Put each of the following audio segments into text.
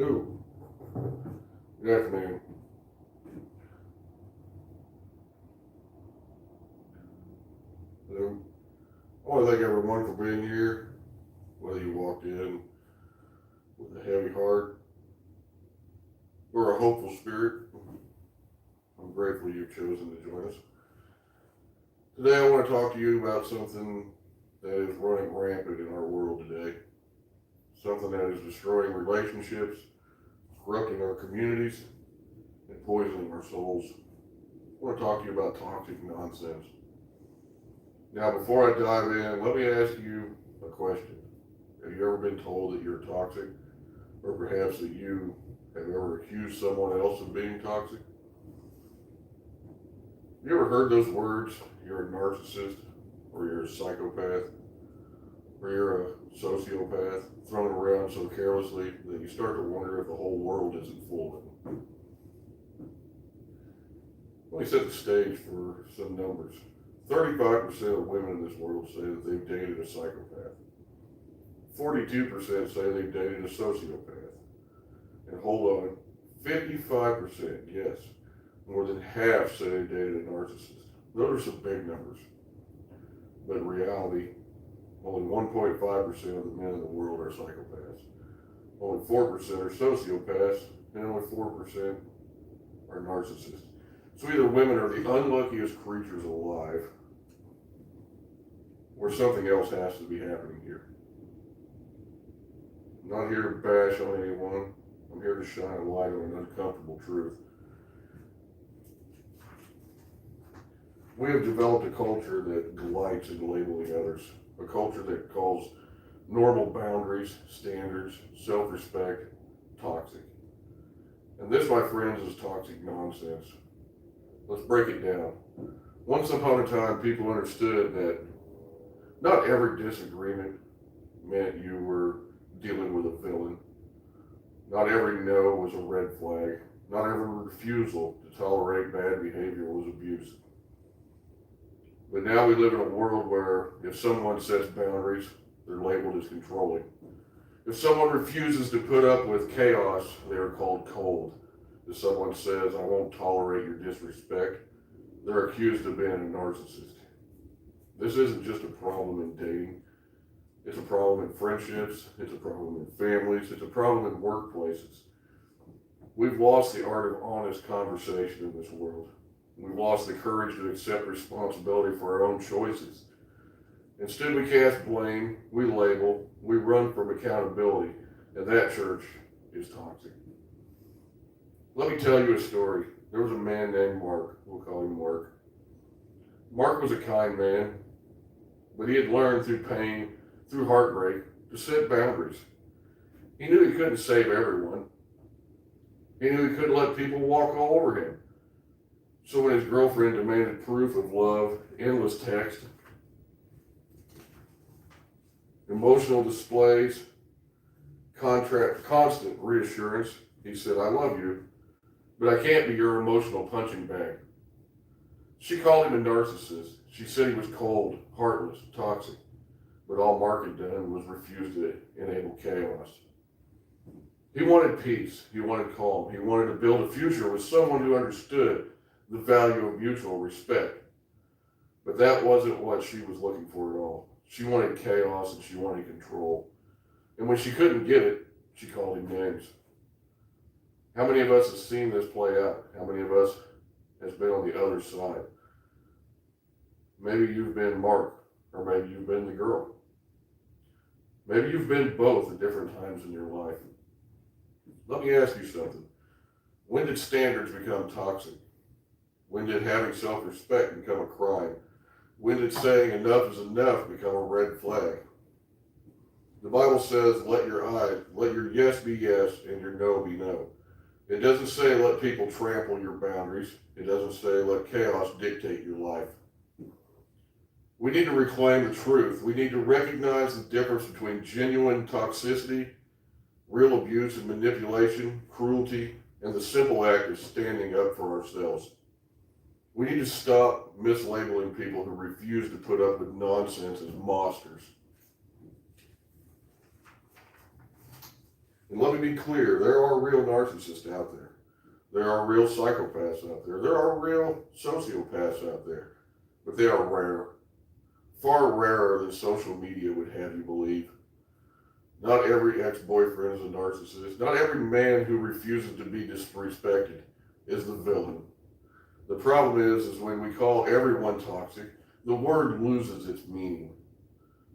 Ooh, good afternoon. Hello. I want to thank everyone for being here, whether you walked in with a heavy heart or a hopeful spirit. I'm grateful you've chosen to join us. Today I want to talk to you about something that is running rampant in our world today. Something that is destroying relationships, corrupting our communities, and poisoning our souls. I want to talk to you about toxic nonsense. Now, before I dive in, let me ask you a question. Have you ever been told that you're toxic? Or perhaps that you have ever accused someone else of being toxic? You ever heard those words, you're a narcissist, or you're a psychopath, or you're a sociopath, thrown around so carelessly that you start to wonder if the whole world isn't full of them? Let me set the stage for some numbers. 35% of women in this world say that they've dated a psychopath. 42% say they've dated a sociopath. And hold on, 55%, yes, more than half say they dated a narcissist. Those are some big numbers. But in reality, only 1.5% of the men in the world are psychopaths. Only 4% are sociopaths, and only 4% are narcissists. So either women are the unluckiest creatures alive, or something else has to be happening here. I'm not here to bash on anyone. I'm here to shine a light on an uncomfortable truth. We have developed a culture that delights in labeling others, a culture that calls normal boundaries, standards, self-respect toxic. And this, my friends, is toxic nonsense. Let's break it down. Once upon a time, people understood that not every disagreement meant you were dealing with a villain. Not every no was a red flag. Not every refusal to tolerate bad behavior was abuse. But now we live in a world where if someone sets boundaries, they're labeled as controlling. If someone refuses to put up with chaos, they are called cold. If someone says, I won't tolerate your disrespect, they're accused of being a narcissist. This isn't just a problem in dating. It's a problem in friendships. It's a problem in families. It's a problem in workplaces. We've lost the art of honest conversation in this world. We've lost the courage to accept responsibility for our own choices. Instead, we cast blame, we label, we run from accountability, and that, church, is toxic. Let me tell you a story. There was a man named Mark. We'll call him Mark. Mark was a kind man, but he had learned through pain, through heartbreak, to set boundaries. He knew he couldn't save everyone. He knew he couldn't let people walk all over him. So when his girlfriend demanded proof of love, endless text, emotional displays, constant reassurance, he said, I love you, but I can't be your emotional punching bag. She called him a narcissist. She said he was cold, heartless, toxic. But all Mark had done was refuse to enable chaos. He wanted peace. He wanted calm. He wanted to build a future with someone who understood the value of mutual respect. But that wasn't what she was looking for at all. She wanted chaos and she wanted control. And when she couldn't get it, she called him names. How many of us have seen this play out? How many of us has been on the other side? Maybe you've been Mark, or maybe you've been the girl. Maybe you've been both at different times in your life. Let me ask you something. When did standards become toxic? When did having self-respect become a crime? When did saying enough is enough become a red flag? The Bible says, let your yes be yes and your no be no. It doesn't say let people trample your boundaries. It doesn't say let chaos dictate your life. We need to reclaim the truth. We need to recognize the difference between genuine toxicity, real abuse and manipulation, cruelty, and the simple act of standing up for ourselves. We need to stop mislabeling people who refuse to put up with nonsense as monsters. And let me be clear, there are real narcissists out there. There are real psychopaths out there. There are real sociopaths out there. But they are rare. Far rarer than social media would have you believe. Not every ex-boyfriend is a narcissist. Not every man who refuses to be disrespected is the villain. The problem is when we call everyone toxic, the word loses its meaning.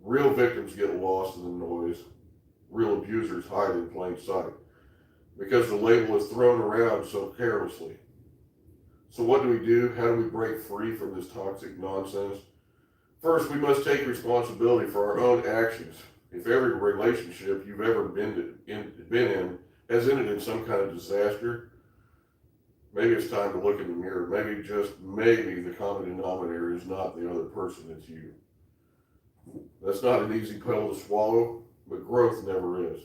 Real victims get lost in the noise. Real abusers hide in plain sight because the label is thrown around so carelessly. So what do? How do we break free from this toxic nonsense? First, we must take responsibility for our own actions. If every relationship you've ever been in has ended in some kind of disaster, maybe it's time to look in the mirror. Maybe, just maybe, the common denominator is not the other person, it's you. That's not an easy pill to swallow, but growth never is.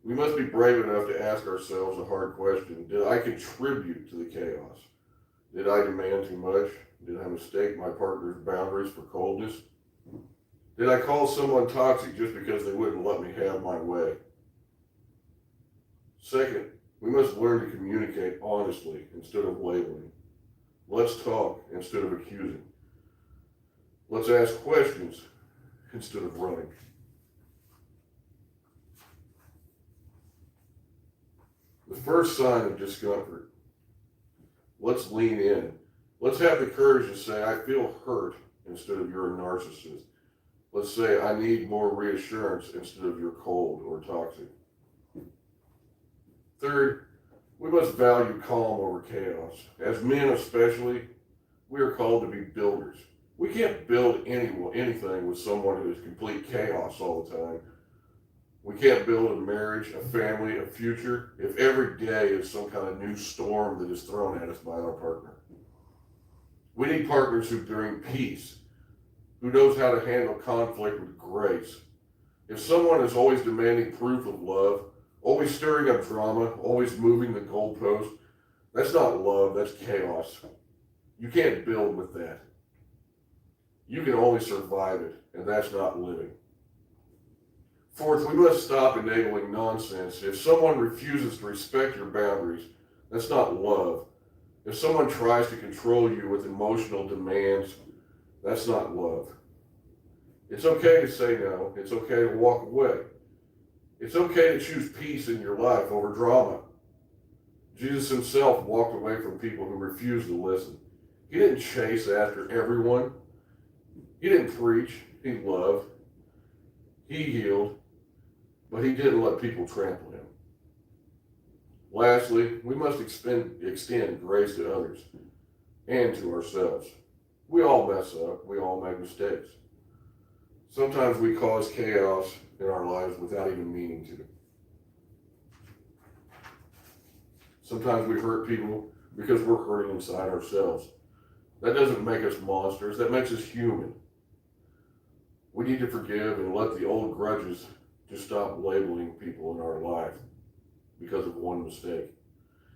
We must be brave enough to ask ourselves a hard question. Did I contribute to the chaos? Did I demand too much? Did I mistake my partner's boundaries for coldness? Did I call someone toxic just because they wouldn't let me have my way? Second, we must learn to communicate honestly instead of labeling. Let's talk instead of accusing. Let's ask questions instead of running. The first sign of discomfort, let's lean in. Let's have the courage to say, I feel hurt instead of you're a narcissist. Let's say, I need more reassurance instead of you're cold or toxic. Third, we must value calm over chaos. As men especially, we are called to be builders. We can't build anything with someone who is complete chaos all the time. We can't build a marriage, a family, a future, if every day is some kind of new storm that is thrown at us by our partner. We need partners who bring peace, who knows how to handle conflict with grace. If someone is always demanding proof of love, always stirring up drama, always moving the goalpost, that's not love, that's chaos. You can't build with that. You can only survive it, and that's not living. Fourth, we must stop enabling nonsense. If someone refuses to respect your boundaries, that's not love. If someone tries to control you with emotional demands, that's not love. It's okay to say no. It's okay to walk away. It's okay to choose peace in your life over drama. Jesus himself walked away from people who refused to listen. He didn't chase after everyone. He didn't preach. He loved. He healed. But he didn't let people trample him. Lastly, we must extend grace to others and to ourselves. We all mess up. We all make mistakes. Sometimes we cause chaos in our lives without even meaning to. Sometimes we hurt people because we're hurting inside ourselves. That doesn't make us monsters. That makes us human. We need to forgive and let the old grudges just stop labeling people in our life because of one mistake.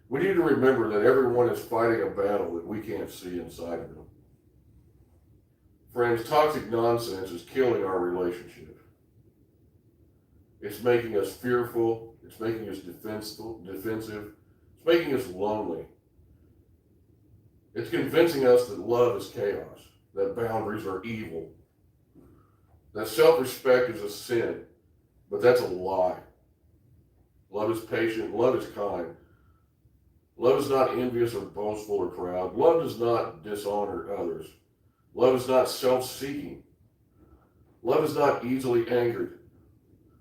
We need to remember that everyone is fighting a battle that we can't see inside of them. Friends, toxic nonsense is killing our relationship. It's making us fearful. It's making us defensive. It's making us lonely. It's convincing us that love is chaos, that boundaries are evil, that self-respect is a sin, but that's a lie. Love is patient. Love is kind. Love is not envious or boastful or proud. Love does not dishonor others. Love is not self-seeking. Love is not easily angered.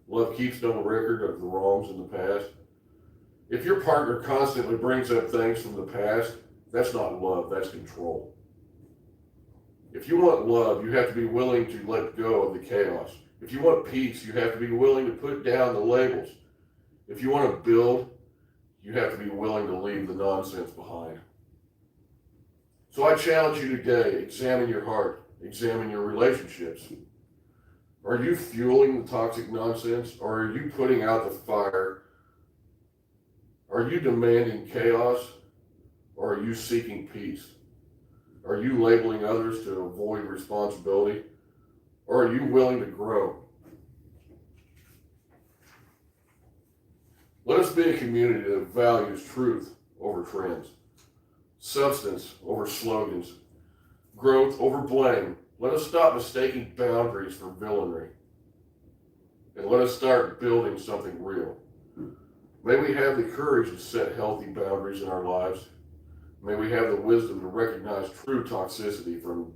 Love keeps no record of the wrongs in the past. If your partner constantly brings up things from the past, that's not love, that's control. If you want love, you have to be willing to let go of the chaos. If you want peace, you have to be willing to put down the labels. If you want to build, you have to be willing to leave the nonsense behind. So I challenge you today, examine your heart, examine your relationships. Are you fueling the toxic nonsense, or are you putting out the fire? Are you demanding chaos, or are you seeking peace? Are you labeling others to avoid responsibility, or are you willing to grow? Let us be a community that values truth over trends, substance over slogans, growth over blame. Let us stop mistaking boundaries for villainy, and let us start building something real. May we have the courage to set healthy boundaries in our lives. May we have the wisdom to recognize true toxicity from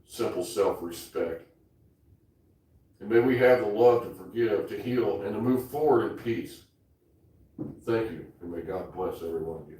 simple self-respect. And may we have the love to forgive, to heal, and to move forward in peace. Thank you, and may God bless every one of you.